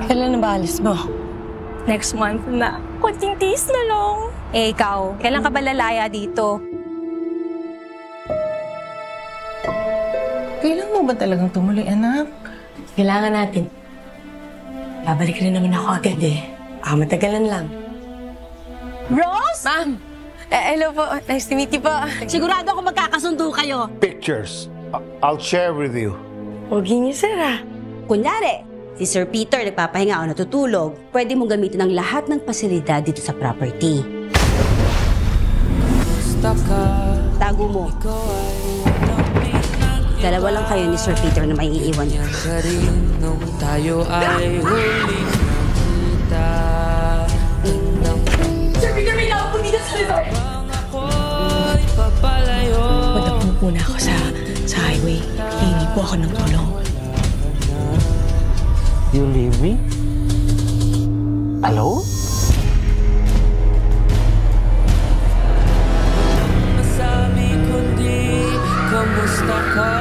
Kailan na ba alis mo? Next month na. Konting tiis na lang. Eh, ikaw, kailan ka ba lalaya dito? Kailan mo ba talagang tumuloy, anak? Kailangan natin. Babalik rin naman ako agad eh. Matagalan lang. Rose? Ma'am! Hello po. Nice to meet you po. Sigurado ako magkakasundo kayo. Pictures. I'll share with you. Pogi niyo, sir, ah. Kunyari, si Sir Peter nagpapahinga o natutulog, pwede mong gamitin ang lahat ng pasilidad dito sa property. Tago mo. Dalawa lang kayo ni Sir Peter na maiiwan. Tayo ay huling nakita. Sir Peter, may nakapun dito sa resort. Punta po muna ako sa highway. Hihingi po ako ng tulong. You leave me? Alone? Masabi kundi, kamusta ka?